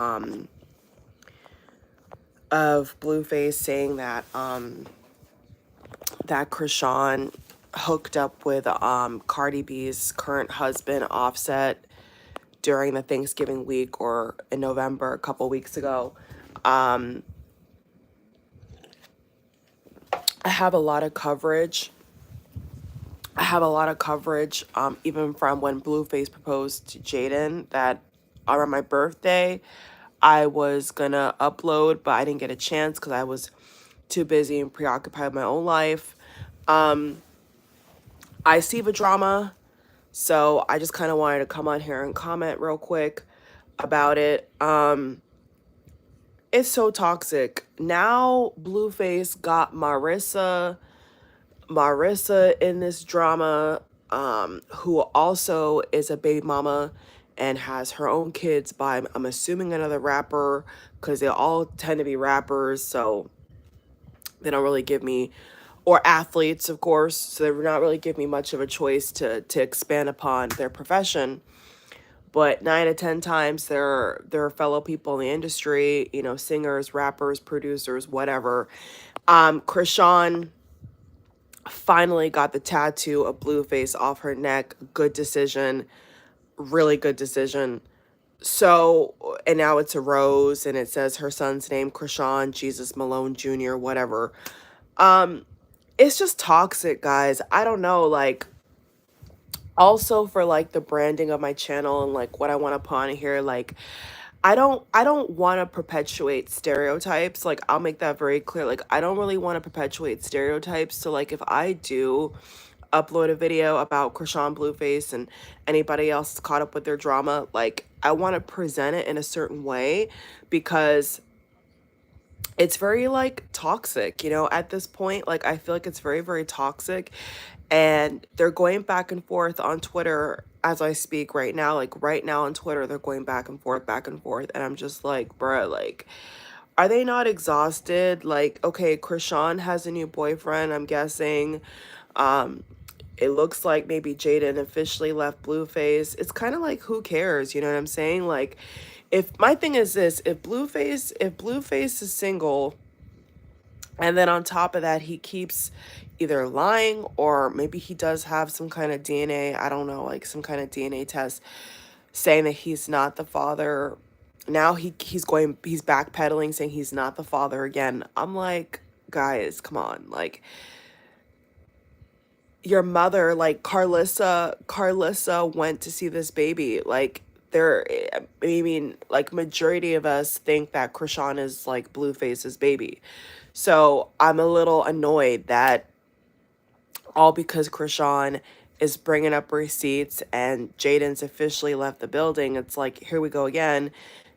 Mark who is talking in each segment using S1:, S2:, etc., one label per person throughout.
S1: of Blueface saying that that Chrisean hooked up with Cardi B's current husband Offset during the Thanksgiving week or in November a couple weeks ago. I have a lot of coverage. Even from when Blueface proposed to Jaden, that on my birthday, I was gonna upload, but I didn't get a chance because I was too busy and preoccupied with my own life. I see the drama, so I just kind of wanted to come on here and comment real quick about it. It's so toxic. Now Blueface got Marissa in this drama, who also is a baby mama and has her own kids by, I'm assuming, another rapper, because they all tend to be rappers, so they don't really give me, or athletes, of course, so they're not really give me much of a choice to expand upon their profession. But 9 to 10 times they're fellow people in the industry, you know, singers, rappers, producers, whatever. Chrisean finally got the tattoo of Blueface off her neck. Good decision. Really good decision. So, and now it's a rose and it says her son's name, Chrisean Jesus Malone Jr., whatever. It's just toxic, guys. I don't know, like, also for like the branding of my channel and like what I want to put on here, like I don't want to perpetuate stereotypes. Like, I'll make that very clear. Like, I don't really want to perpetuate stereotypes. So like if I do upload a video about Chrisean Blueface and anybody else caught up with their drama, like I want to present it in a certain way, because it's very like toxic, you know, at this point. Like, I feel like it's very, very toxic, and they're going back and forth on Twitter as I speak right now. Like, right now on Twitter, they're going back and forth, and I'm just like, bruh, like, are they not exhausted? Like, okay, Chrisean has a new boyfriend, I'm guessing. um it looks like maybe Jaden officially left Blueface. It's kind of like, who cares? You know what I'm saying? Like, if my thing is this, if Blueface is single, and then on top of that, he keeps either lying, or maybe he does have some kind of DNA, I don't know, like some kind of DNA test saying that he's not the father. Now he's backpedaling, saying he's not the father again. I'm like, guys, come on. Like, your mother, like Carlissa went to see this baby. Like, there, I mean, like, majority of us think that Chrisean is like Blueface's baby. So I'm a little annoyed that all because Chrisean is bringing up receipts and Jaden's officially left the building, it's like, here we go again.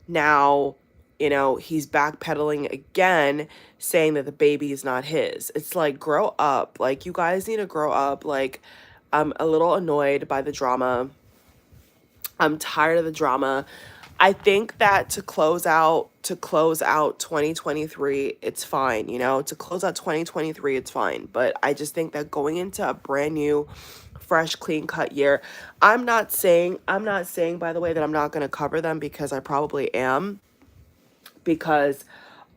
S1: Now, you know, he's backpedaling again, saying that the baby is not his. It's like, grow up. Like, you guys need to grow up. Like, I'm a little annoyed by the drama. I'm tired of the drama. I think that to close out 2023, it's fine, you know. To close out 2023, it's fine. But I just think that going into a brand new, fresh, clean cut year, I'm not saying by the way that I'm not going to cover them, because I probably am, because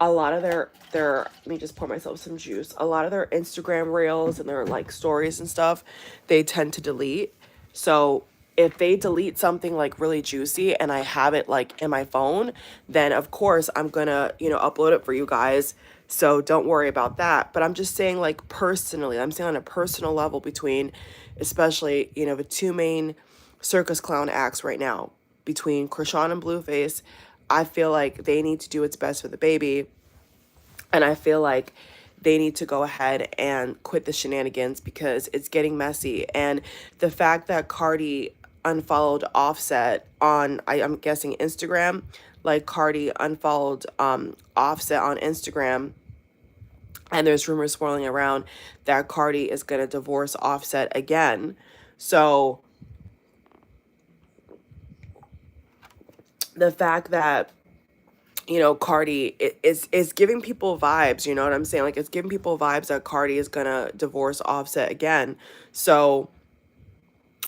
S1: a lot of their let me just pour myself some juice. A lot of their Instagram reels and their like stories and stuff, they tend to delete. So if they delete something like really juicy and I have it like in my phone, then of course I'm gonna, you know, upload it for you guys. So don't worry about that. But I'm just saying, like, personally, I'm saying on a personal level, between, especially, you know, the two main circus clown acts right now, between Chrisean and Blueface, I feel like they need to do what's best for the baby. And I feel like they need to go ahead and quit the shenanigans, because it's getting messy. And the fact that Cardi unfollowed Offset on, I'm guessing, Instagram, like Cardi unfollowed Offset on Instagram, and there's rumors swirling around that Cardi is going to divorce Offset again. So the fact that, you know, Cardi is giving people vibes, you know what I'm saying? Like, it's giving people vibes that Cardi is gonna divorce Offset again. So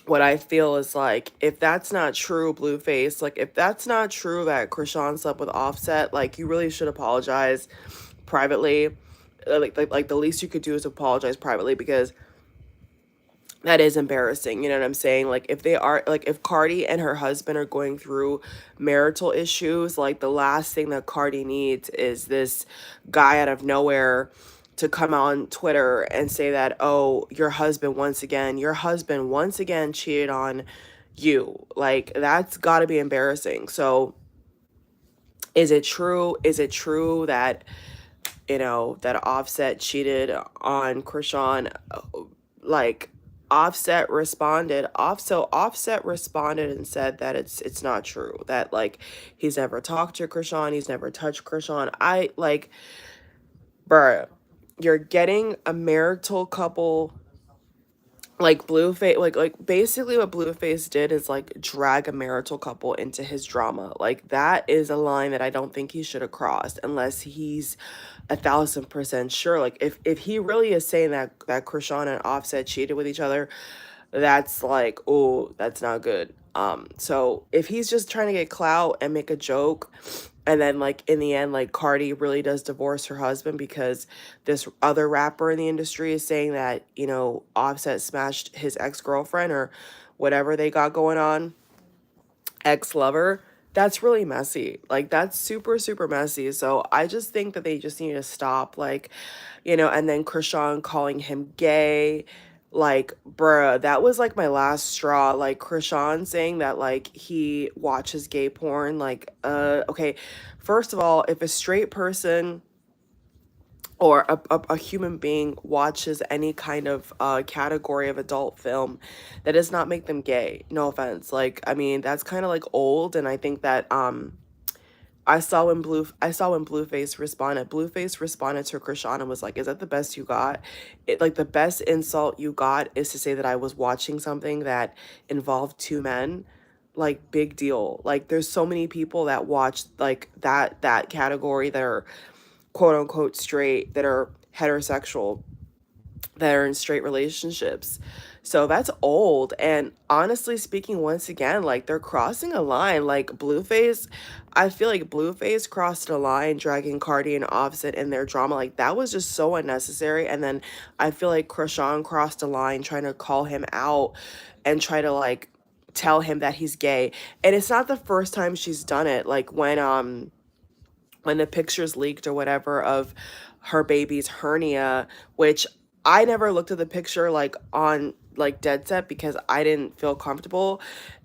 S1: what I feel is like, if that's not true, Blueface, like if that's not true that Chrisean slept with Offset, like you really should apologize privately. Like the least you could do is apologize privately, because that is embarrassing. You know what I'm saying? Like if they are, like if Cardi and her husband are going through marital issues, like the last thing that Cardi needs is this guy out of nowhere to come on Twitter and say that, oh, your husband once again cheated on you. Like that's got to be embarrassing. So is it true? Is it true that, that Offset cheated on Chrisean? Like Offset responded and said that it's not true, that like he's never talked to Chrisean, he's never touched Chrisean. I like, bruh, you're getting a marital couple, like Blueface, like basically what Blueface did is like drag a marital couple into his drama. Like that is a line that I don't think he should have crossed unless he's 1,000% sure. Like if he really is saying that Chrisean and Offset cheated with each other, that's like, oh, that's not good. So if he's just trying to get clout and make a joke, and then like in the end, like Cardi really does divorce her husband because this other rapper in the industry is saying that, Offset smashed his ex-girlfriend or whatever they got going on, ex-lover, that's really messy. Like that's super, super messy. So I just think that they just need to stop, like, and then Chrisean calling him gay. Like, bruh, that was like my last straw. Like Chrisean saying that like he watches gay porn. Like, okay. First of all, if a straight person or a human being watches any kind of category of adult film, that does not make them gay. No offense. Like, I mean, that's kind of like old, and I think that I saw when Blueface responded. Blueface responded to Chrisean and was like, "Is that the best you got?" It like the best insult you got is to say that I was watching something that involved two men. Like big deal. Like there's so many people that watch like that category that are quote unquote straight, that are heterosexual, that are in straight relationships. So that's old. And honestly speaking, once again, like they're crossing a line. Like Blueface, I feel like Blueface crossed a line dragging Cardi and Offset in their drama. Like that was just so unnecessary. And then I feel like Chrisean crossed a line trying to call him out and try to like tell him that he's gay. And it's not the first time she's done it. Like when the pictures leaked or whatever of her baby's hernia, which I never looked at the picture like on like dead set because I didn't feel comfortable.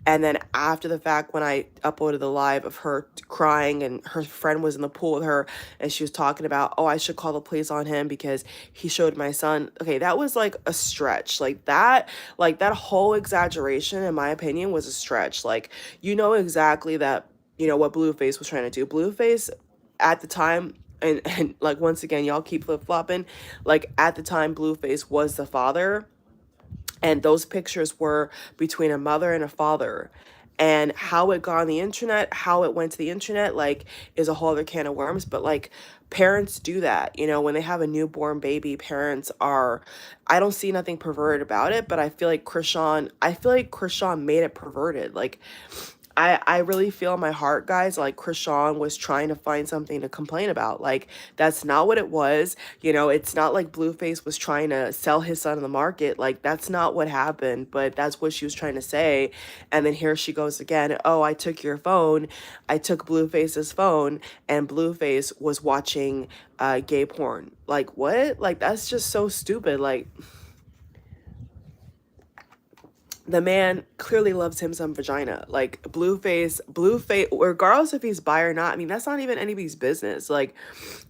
S1: And then after the fact, when I uploaded the live of her crying and her friend was in the pool with her and she was talking about, oh, I should call the police on him because he showed my son. Okay, that was like a stretch. Like that whole exaggeration, in my opinion, was a stretch. Like, exactly that, what Blueface was trying to do. Blueface at the time, and like once again, y'all keep flip-flopping, like at the time Blueface was the father, and those pictures were between a mother and a father, and how it got on the internet, how it went to the internet, like is a whole other can of worms. But like parents do that, when they have a newborn baby, parents are, I don't see nothing perverted about it, but I feel like Chrisean made it perverted. Like I really feel in my heart, guys, like Chrisean was trying to find something to complain about. Like, that's not what it was. It's not like Blueface was trying to sell his son on the market. Like, that's not what happened, but that's what she was trying to say. And then here she goes again. Oh, I took your phone. I took Blueface's phone, and Blueface was watching gay porn. Like, what? Like, that's just so stupid. Like, the man clearly loves him some vagina. Like Blueface, regardless if he's bi or not, I mean, that's not even anybody's business. Like,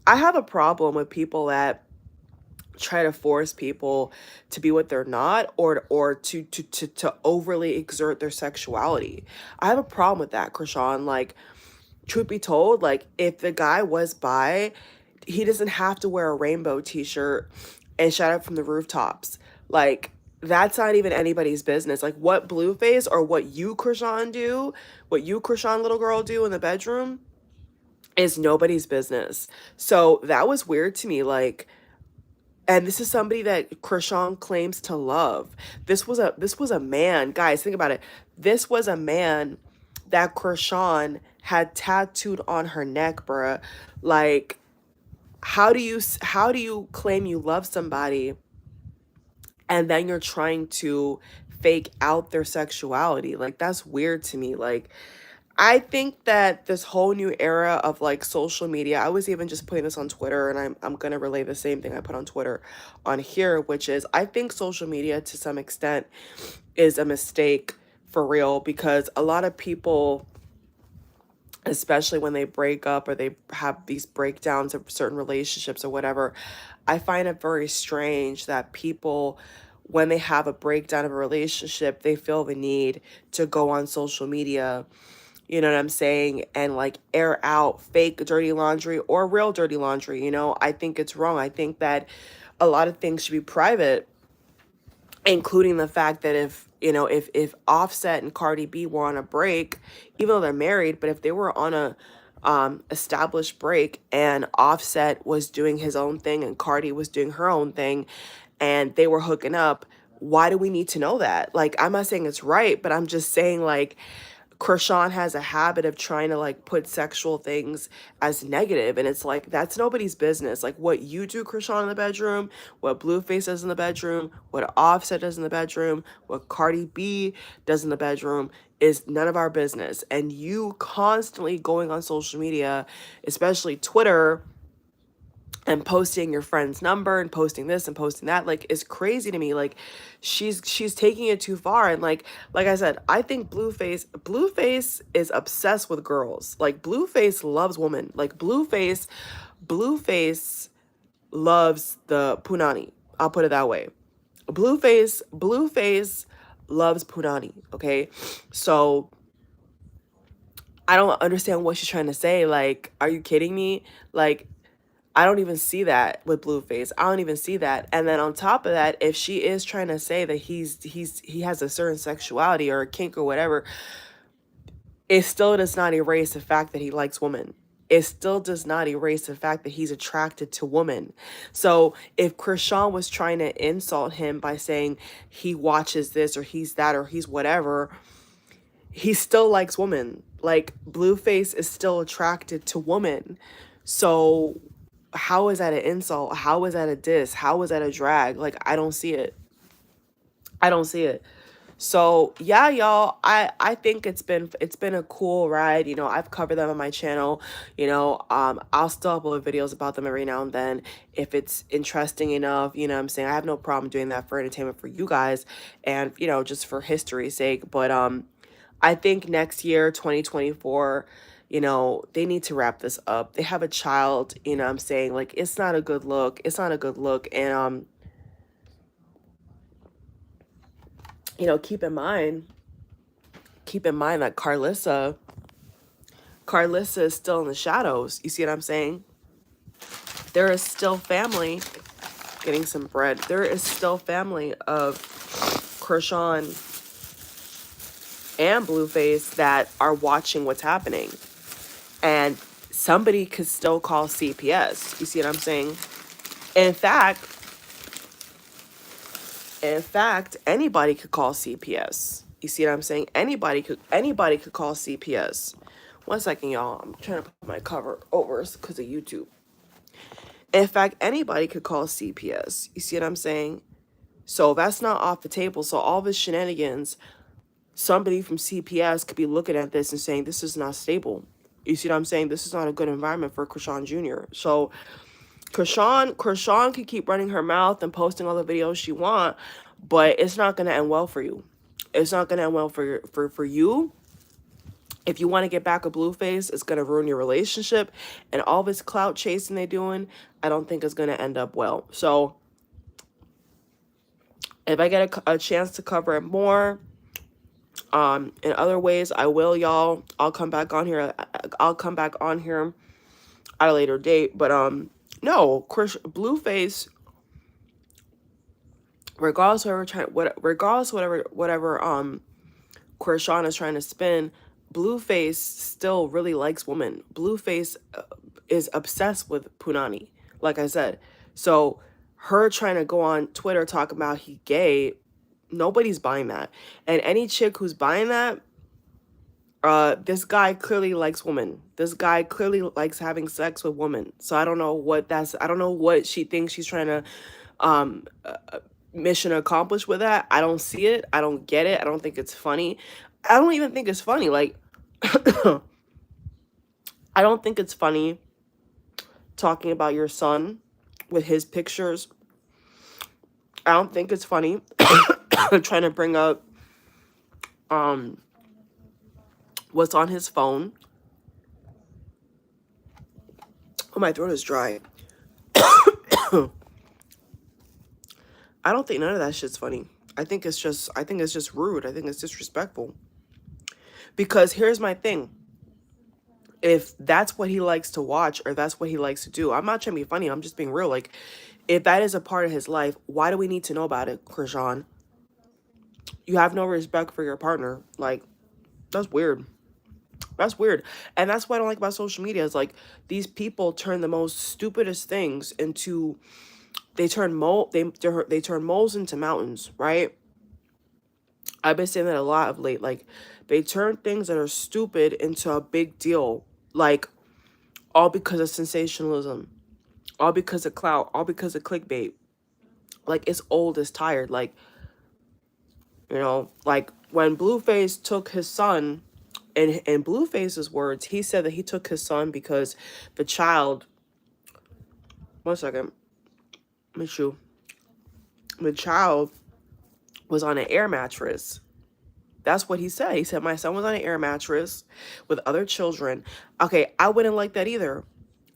S1: I have a problem with people that try to force people to be what they're not, or to overly exert their sexuality. I have a problem with that, Chrisean. Like, truth be told, like if the guy was bi, he doesn't have to wear a rainbow t-shirt and shout out from the rooftops. Like, that's not even anybody's business. Like what Blueface or what you, Chrisean, do, what you, Chrisean, little girl, do in the bedroom is nobody's business. So that was weird to me. Like, And this is somebody that Chrisean claims to love. This was a man, guys, think about it. This was a man that Chrisean had tattooed on her neck, bruh. Like, how do you claim you love somebody and then you're trying to fake out their sexuality? Like, that's weird to me. Like, I think that this whole new era of like social media, I was even just putting this on Twitter, and I'm gonna relay the same thing I put on Twitter on here, which is I think social media to some extent is a mistake for real, because a lot of people, especially when they break up or they have these breakdowns of certain relationships or whatever, I find it very strange that people, when they have a breakdown of a relationship, they feel the need to go on social media, you know what I'm saying, and like air out fake dirty laundry or real dirty laundry. I think it's wrong. I think that a lot of things should be private, including the fact that if Offset and Cardi B were on a break, even though they're married, but if they were on a established break and Offset was doing his own thing and Cardi was doing her own thing and they were hooking up, why do we need to know that? Like, I'm not saying it's right, but I'm just saying, like, Chrisean has a habit of trying to like put sexual things as negative, and it's like that's nobody's business. Like, what you do, Chrisean, in the bedroom, what Blueface does in the bedroom, what Offset does in the bedroom, what Cardi B does in the bedroom is none of our business. And you constantly going on social media, especially Twitter, and posting your friend's number and posting this and posting that, like, is crazy to me. Like, she's taking it too far. And like I said, I think Blueface is obsessed with girls. Like, Blueface loves women. Like, Blueface loves the punani, I'll put it that way. Blueface loves punani. Okay, so I don't understand what she's trying to say. Like, are you kidding me? Like, I don't even see that with Blueface. I don't even see that. And then on top of that, if she is trying to say that he has a certain sexuality or a kink or whatever, it still does not erase the fact that he likes women. It still does not erase the fact that he's attracted to women. So if Chrisean was trying to insult him by saying he watches this or he's that or he's whatever, he still likes women. Like, Blueface is still attracted to women. So how is that an insult? How is that a diss? How is that a drag? Like, I don't see it. I don't see it. So yeah, y'all, I think it's been a cool ride. I've covered them on my channel. I'll still upload videos about them every now and then if it's interesting enough. You know what I'm saying? I have no problem doing that for entertainment for you guys and just for history's sake. But I think next year, 2024, they need to wrap this up. They have a child, what I'm saying? Like, it's not a good look. It's not a good look. And keep in mind that Karlissa is still in the shadows. You see what I'm saying? There is still family getting some bread. There is still family of Chrisean and Blueface that are watching what's happening. And somebody could still call CPS. You see what I'm saying? In fact, anybody could call CPS. You see what I'm saying? Anybody could call CPS. One second, y'all. I'm trying to put my cover over because of YouTube. In fact, anybody could call CPS. You see what I'm saying? So that's not off the table. So all this shenanigans, somebody from CPS could be looking at this and saying, this is not stable. You see what I'm saying? This is not a good environment for Chrisean Jr. So Chrisean could keep running her mouth and posting all the videos she want, but it's not going to end well for you. It's not going to end well for you. If you want to get back with Blueface, it's going to ruin your relationship. And all this clout chasing they're doing, I don't think is going to end up well. So if I get a chance to cover it more, in other ways, I will, y'all. I'll come back on here. I'll come back on here at a later date. But no, Blueface, regardless whatever Chrisean is trying to spin, Blueface still really likes women. Blueface is obsessed with punani, like I said. So her trying to go on Twitter talking about he gay, nobody's buying that. And any chick who's buying that, this guy clearly likes women. This guy clearly likes having sex with women. So I don't know what that's, I don't know what she thinks she's trying to um mission accomplished with that. I don't see it. I don't get it. I don't think it's funny. I don't even think it's funny. Like, I don't think it's funny talking about your son with his pictures. I don't think it's funny trying to bring up what's on his phone. Oh, my throat is dry. I don't think none of that shit's funny. I think it's just rude. I think it's disrespectful. Because here's my thing. If that's what he likes to watch or that's what he likes to do, I'm not trying to be funny. I'm just being real. Like, if that is a part of his life, why do we need to know about it, Chrisean? You have no respect for your partner. Like, that's weird. That's weird. And that's what I don't like about social media is like these people turn the most stupidest things into, they turn moles into mountains, right? I've been saying that a lot of late. Like, they turn things that are stupid into a big deal. Like, all because of sensationalism. All because of clout. All because of clickbait. Like, it's old, it's tired. Like, you know, like when Blueface took his son, in Blueface's words, he said that he took his son because the child, one second, let me chew. The child was on an air mattress. That's what he said. He said, my son was on an air mattress with other children. Okay, I wouldn't like that either.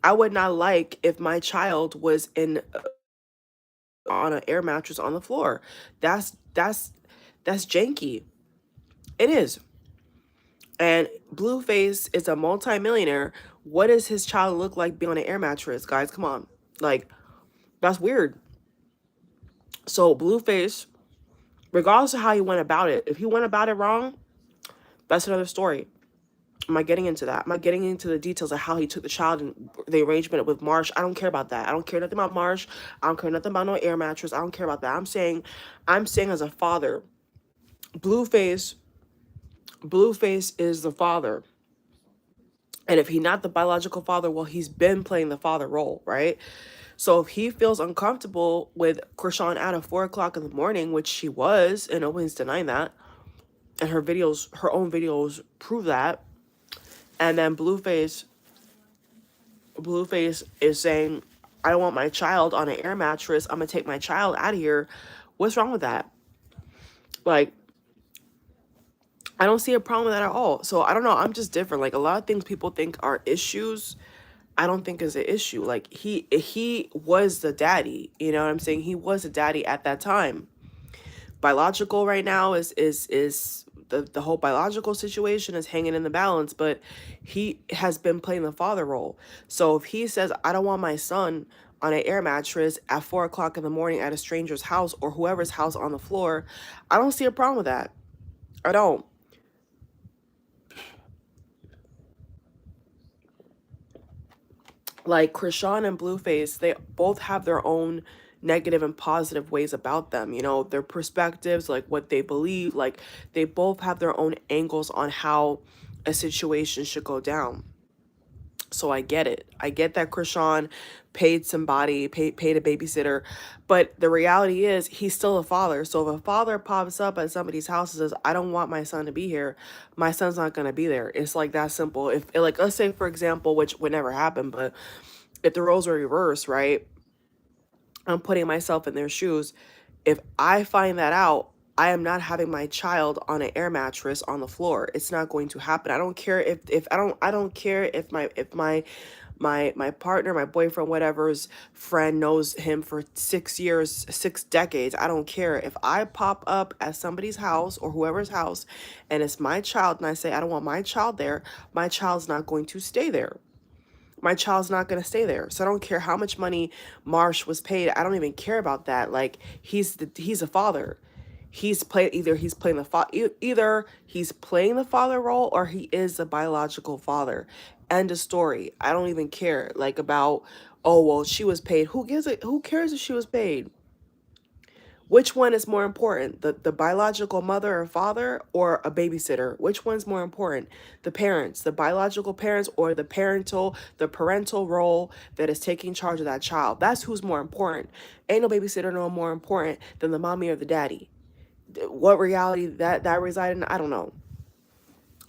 S1: I would not like if my child was in on an air mattress on the floor. That's janky. It is. And Blueface is a multimillionaire. What does his child look like being on an air mattress, guys? Come on. Like, that's weird. So Blueface, regardless of how he went about it, if he went about it wrong, that's another story. I'm not getting into that. I'm not getting into the details of how he took the child and the arrangement with Marsh. I don't care about that. I don't care nothing about Marsh. I don't care nothing about no air mattress. I don't care about that. I'm saying as a father, Blueface is the father. And if he's not the biological father, well, he's been playing the father role, right? So if he feels uncomfortable with Chrisean out at 4 o'clock in the morning, which she was, and nobody's denying that, and her own videos prove that, and then Blueface is saying, I don't want my child on an air mattress. I'm going to take my child out of here. What's wrong with that? Like, I don't see a problem with that at all. So I don't know. I'm just different. Like, a lot of things people think are issues, I don't think is an issue. Like, he was the daddy. You know what I'm saying? He was a daddy at that time. Biological right now is the whole biological situation is hanging in the balance, but he has been playing the father role. So if he says, I don't want my son on an air mattress at 4 o'clock in the morning at a stranger's house or whoever's house on the floor, I don't see a problem with that. I don't. Like, Chrisean and Blueface, they both have their own negative and positive ways about them, you know, their perspectives, like what they believe, like they both have their own angles on how a situation should go down. So I get it. I get that Chrisean paid somebody, paid a babysitter, but the reality is he's still a father. So if a father pops up at somebody's house and says, I don't want my son to be here, my son's not going to be there. It's like that simple. If, like, let's say, for example, which would never happen, but if the roles were reversed, right? I'm putting myself in their shoes. If I find that out, I am not having my child on an air mattress on the floor. It's not going to happen. I don't care if I don't care if my partner, my boyfriend, whatever's friend knows him for 6 years, 6 decades. I don't care. If I pop up at somebody's house or whoever's house and it's my child and I say I don't want my child there, my child's not going to stay there. My child's not going to stay there. So I don't care how much money Marsh was paid. I don't even care about that. Like, he's a father. he's playing either he's playing the father role or he is the biological father. End of story. I don't even care like about, oh well, she was paid. Who cares if she was paid? Which one is more important? The biological mother or father or a babysitter? Which one's more important? The parents, the biological parents, or the parental role that is taking charge of that child? That's who's more important. Ain't no babysitter no more important than the mommy or the daddy. What reality that reside in, I don't know.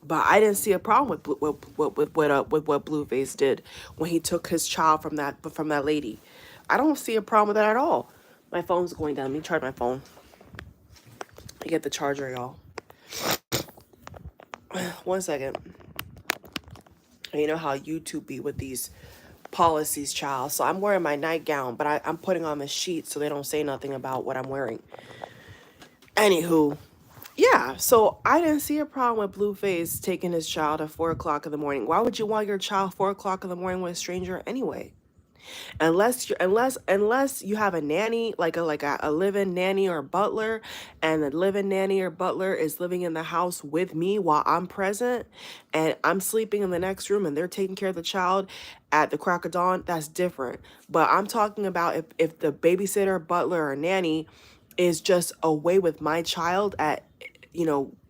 S1: But I didn't see a problem with what Blueface did when he took his child from that lady. I don't see a problem with that at all. My phone's going down. Let me charge my phone. I get the charger, y'all. 1 second. And you know how YouTube be with these policies, child. So I'm wearing my nightgown, but I'm putting on the sheet so they don't say nothing about what I'm wearing. Anywho, yeah, so I didn't see a problem with Blueface taking his child at 4 o'clock in the morning. Why would you want your child 4 o'clock in the morning with a stranger anyway? Unless you have a nanny, like a live-in nanny or butler, and the live-in nanny or butler is living in the house with me while I'm present, and I'm sleeping in the next room and they're taking care of the child at the crack of dawn, that's different. But I'm talking about if the babysitter, butler, or nanny is just away with my child at,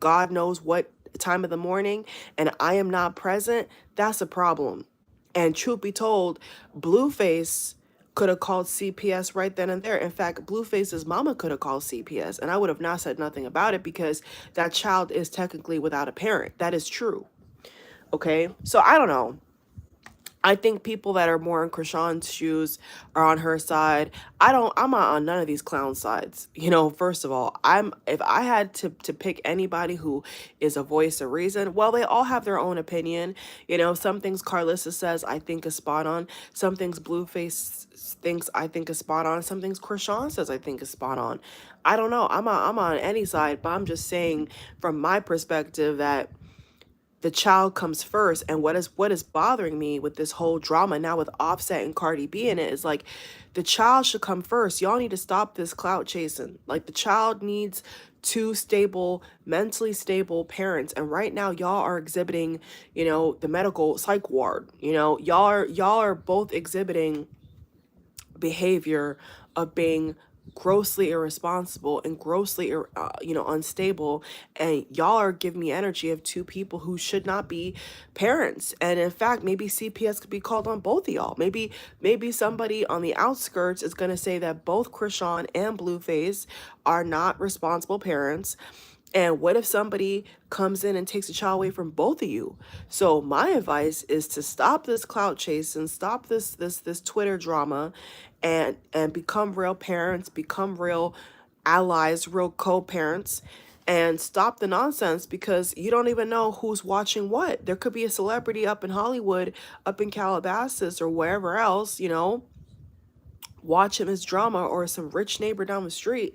S1: God knows what time of the morning, and I am not present, that's a problem. And truth be told, Blueface could have called CPS right then and there. In fact, Blueface's mama could have called CPS, and I would have not said nothing about it because that child is technically without a parent. That is true. Okay? So I don't know. I think people that are more in Chrisean's shoes are on her side. I'm not on none of these clown sides. First of all, if I had to pick anybody who is a voice of reason, well, they all have their own opinion. Some things KARLISSA says I think is spot on. Some things Blueface thinks I think is spot on. Some things Chrisean says I think is spot on. I don't know. I'm on any side, but I'm just saying from my perspective that the child comes first. And what is bothering me with this whole drama now with Offset and Cardi B in it is like, the child should come first. Y'all need to stop this clout chasing. Like, the child needs two mentally stable parents. And right now y'all are exhibiting, the medical psych ward. Y'all are both exhibiting behavior of being grossly irresponsible and grossly unstable, and y'all are giving me energy of two people who should not be parents. And in fact, maybe CPS could be called on both of y'all. Maybe somebody on the outskirts is going to say that both Chrisean and Blueface are not responsible parents. And what if somebody comes in and takes a child away from both of you? So my advice is to stop this clout chase and stop this Twitter drama, and become real parents, become real allies, real co-parents, and stop the nonsense, because you don't even know who's watching what. There could be a celebrity up in Hollywood, up in Calabasas or wherever else, watching this drama, or some rich neighbor down the street,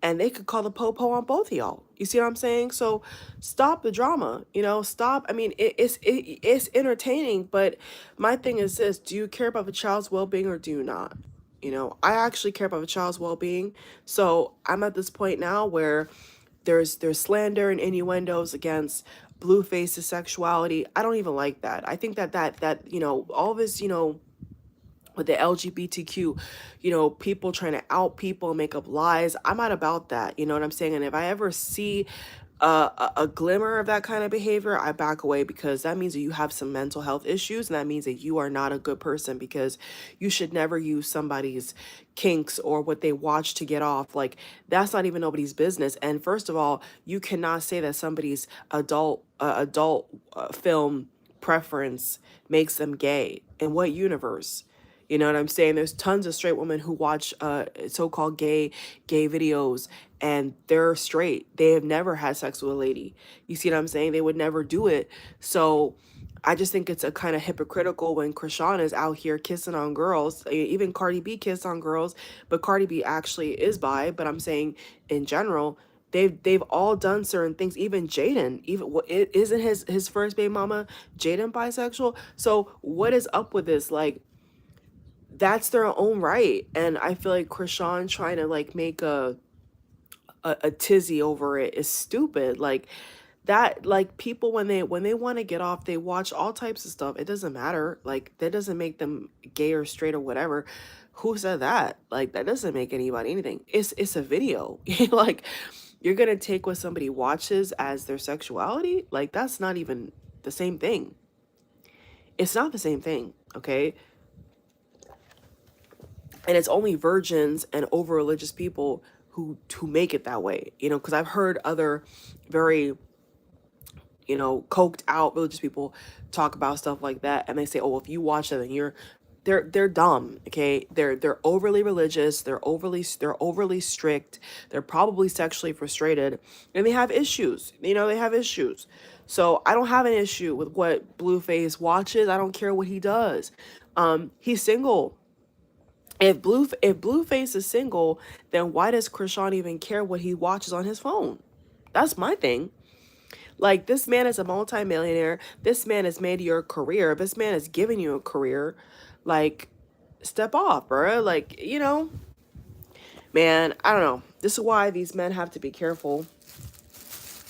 S1: and they could call the popo on both of y'all. You see what I'm saying? So stop the drama, stop. I mean, it's entertaining, but my thing is this: do you care about the child's well-being or do you not? I actually care about the child's well-being. So I'm at this point now where there's slander and innuendos against Blueface's sexuality. I don't even like that. I think that all of this, with the LGBTQ, people trying to out people and make up lies. I'm not about that. You know what I'm saying? And if I ever see a glimmer of that kind of behavior, I back away, because that means that you have some mental health issues, and that means that you are not a good person, because you should never use somebody's kinks or what they watch to get off. Like, that's not even nobody's business. And first of all, you cannot say that somebody's adult film preference makes them gay. In what universe? You know what I'm saying? There's tons of straight women who watch so-called gay videos, and they're straight. They have never had sex with a lady. You see what I'm saying? They would never do it. So I just think it's a kind of hypocritical when Chrisean is out here kissing on girls. Even Cardi B kissed on girls, but Cardi B actually is bi. But I'm saying in general, they've all done certain things. Even Jaden, isn't his first baby mama Jaden bisexual? So what is up with this? Like, that's their own right. And I feel like Chrisean trying to like make a a tizzy over it is stupid. Like that, like people when they want to get off, they watch all types of stuff. It doesn't matter. Like that doesn't make them gay or straight or whatever. Who said that? Like that doesn't make anybody anything. It's a video. Like you're gonna take what somebody watches as their sexuality? Like that's not even the same thing. It's not the same thing, okay? And it's only virgins and over religious people who make it that way, you know, because I've heard other very, you know, coked out religious people talk about stuff like that, and they say, oh, if you watch that, then they're dumb, okay? They're overly religious, they're overly strict, they're probably sexually frustrated, and they have issues, you know, they have issues. So I don't have an issue with what Blueface watches. I don't care what he does. He's single. If Blueface is single, then why does Chrisean even care what he watches on his phone? That's my thing. Like, this man is a multimillionaire. This man has made your career. This man has given you a career. Like, step off, bro. Like, you know, man, I don't know. This is why these men have to be careful.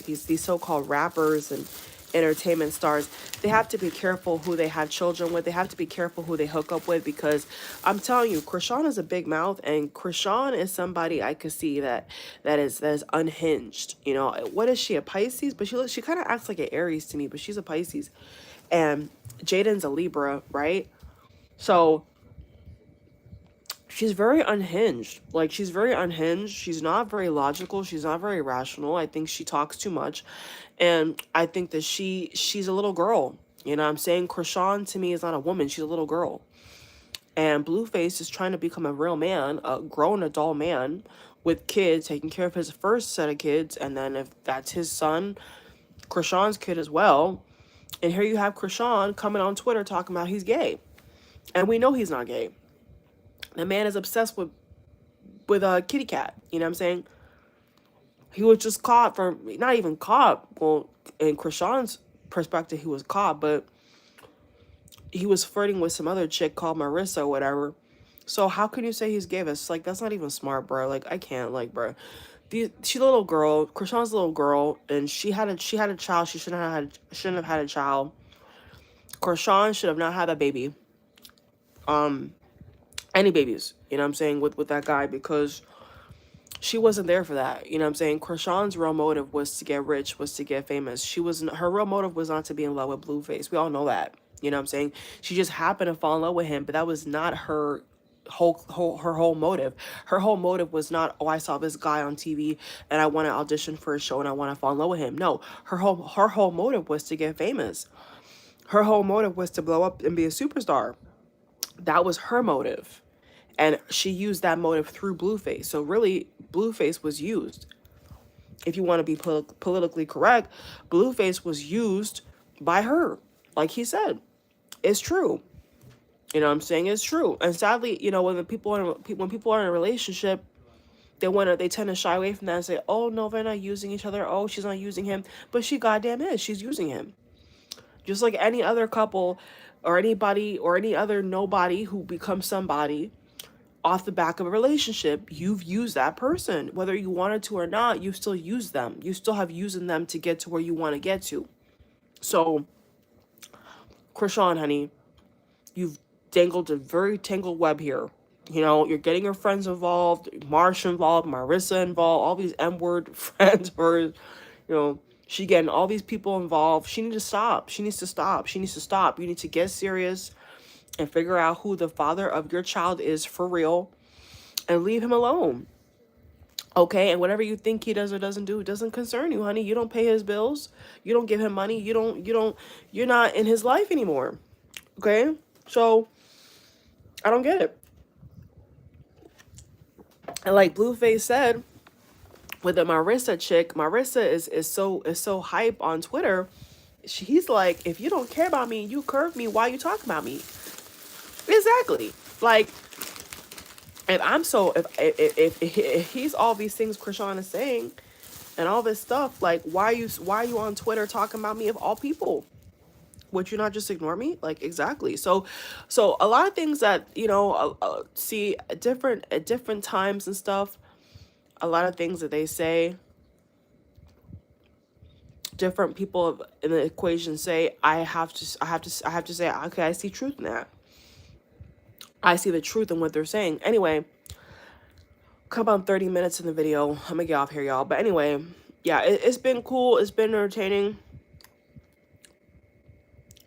S1: These so-called rappers and entertainment stars, they have to be careful who they have children with. They have to be careful who they hook up with, because I'm telling you, Chrisean is a big mouth, and Chrisean is somebody I could see that is unhinged. You know, what is she, a Pisces? But she kind of acts like an Aries to me, but she's a Pisces, and Jaden's a Libra, right? So she's very unhinged. Like, she's very unhinged. She's not very logical. She's not very rational. I think she talks too much. And I think that she's a little girl. You know what I'm saying? Chrisean to me is not a woman. She's a little girl. And Blueface is trying to become a real man, a grown adult man with kids, taking care of his first set of kids. And then if that's his son, Chrisean's kid as well. And here you have Chrisean coming on Twitter talking about he's gay. And we know he's not gay. The man is obsessed with a kitty cat. You know what I'm saying? He was just caught for, not even caught. Well, in Chrisean's perspective, he was caught, but he was flirting with some other chick called Marissa or whatever. So how can you say he's gay? It's like, that's not even smart, bro. Like, I can't, like, bro. She's a little girl. Chrisean's a little girl, and she had a child. She shouldn't have had a child. Chrisean should have not had a baby. Any babies, you know what I'm saying, with that guy, because she wasn't there for that. You know what I'm saying? Chrisean's real motive was to get rich, was to get famous. Her real motive was not to be in love with Blueface. We all know that. You know what I'm saying? She just happened to fall in love with him, but that was not her whole motive. Her whole motive was not, oh, I saw this guy on TV and I want to audition for a show and I want to fall in love with him. No, her whole motive was to get famous. Her whole motive was to blow up and be a superstar. That was her motive. And she used that motive through Blueface. So really, Blueface was used. If you want to be politically correct, Blueface was used by her. Like he said, it's true. You know what I'm saying? It's true. And sadly, you know, when people are in a relationship, they tend to shy away from that and say, oh, no, they're not using each other. Oh, she's not using him. But she goddamn is. She's using him. Just like any other couple or anybody or any other nobody who becomes somebody off the back of a relationship, you've used that person. Whether you wanted to or not, you still use them. You still have using them to get to where you want to get to. So, Chrisean, honey, you've dangled a very tangled web here. You know, you're getting your friends involved, Marsha involved, Marissa involved, all these M-word friends, or, you know, she getting all these people involved. She needs to stop. She needs to stop. She needs to stop. You need to get serious and figure out who the father of your child is for real and leave him alone. Okay? And whatever you think he does or doesn't do, it doesn't concern you, honey. You don't pay his bills. You don't give him money. You're not in his life anymore. Okay? So, I don't get it. And like Blueface said, with the Marissa chick, Marissa is so hype on Twitter. He's like, if you don't care about me, you curve me, why you talking about me? Exactly. Like, if he's all these things Chrisean is saying and all this stuff, like, why are you on Twitter talking about me of all people? Would you not just ignore me? Like, exactly. So a lot of things that, you know, see at different times and stuff, a lot of things that they say, different people in the equation say, I have to say, okay, I see truth in that. I see the truth in what they're saying. Anyway, come on, 30 minutes in the video. I'm gonna get off here, y'all. But anyway, yeah, it's been cool. It's been entertaining.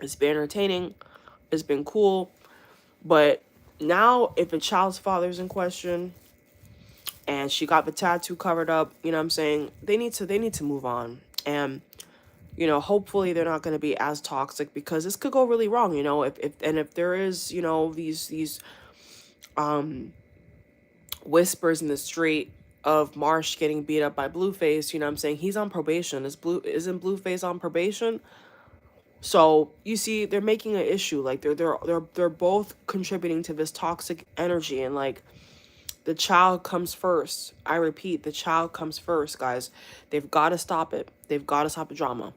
S1: It's been entertaining. It's been cool. But now, if a child's father's in question and she got the tattoo covered up, you know what I'm saying? They need to move on. And you know, hopefully they're not going to be as toxic, because this could go really wrong, you know, if there is, you know, these whispers in the street of Marsh getting beat up by Blueface, you know what I'm saying? He's on probation. Isn't Blueface on probation? So you see, they're making an issue. Like they're both contributing to this toxic energy, and like the child comes first. I repeat, the child comes first, guys. They've got to stop it. They've got to stop the drama.